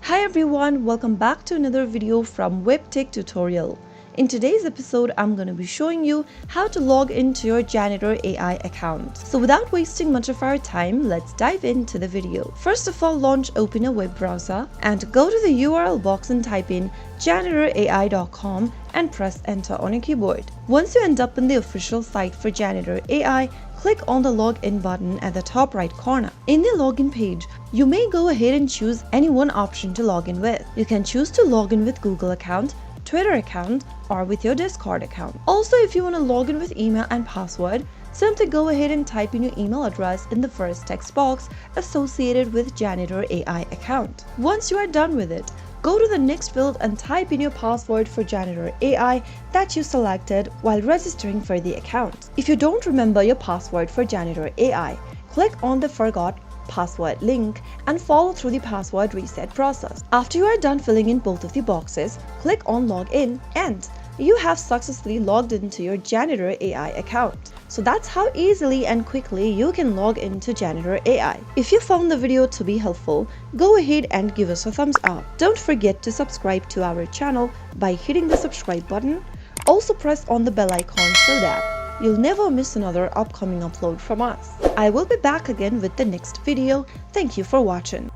Hi everyone, welcome back to another video from Webtech Tutorial. In today's episode, I'm going to be showing you how to log into your Janitor AI account. So without wasting much of our time, let's dive into the video. First of all, open a web browser and go to the URL box and type in janitorai.com and press enter on your keyboard. Once you end up in the official site for Janitor AI, click on the login button at the top right corner. In the login page, you may go ahead and choose any one option to log in with. You can choose to log in with Google account, Twitter account, or with your Discord account. Also, if you want to log in with email and password, simply go ahead and type in your email address in the first text box associated with Janitor AI account. Once you are done with it, go to the next field and type in your password for Janitor AI that you selected while registering for the account. If you don't remember your password for Janitor AI, click on the Forgot Password link and follow through the password reset process. After you are done filling in both of the boxes, click on Login and you have successfully logged into your Janitor AI account. So that's how easily and quickly you can log into Janitor AI. If you found the video to be helpful, go ahead and give us a thumbs up. Don't forget to subscribe to our channel by hitting the subscribe button. Also press on the bell icon so that you'll never miss another upcoming upload from us. I will be back again with the next video. Thank you for watching.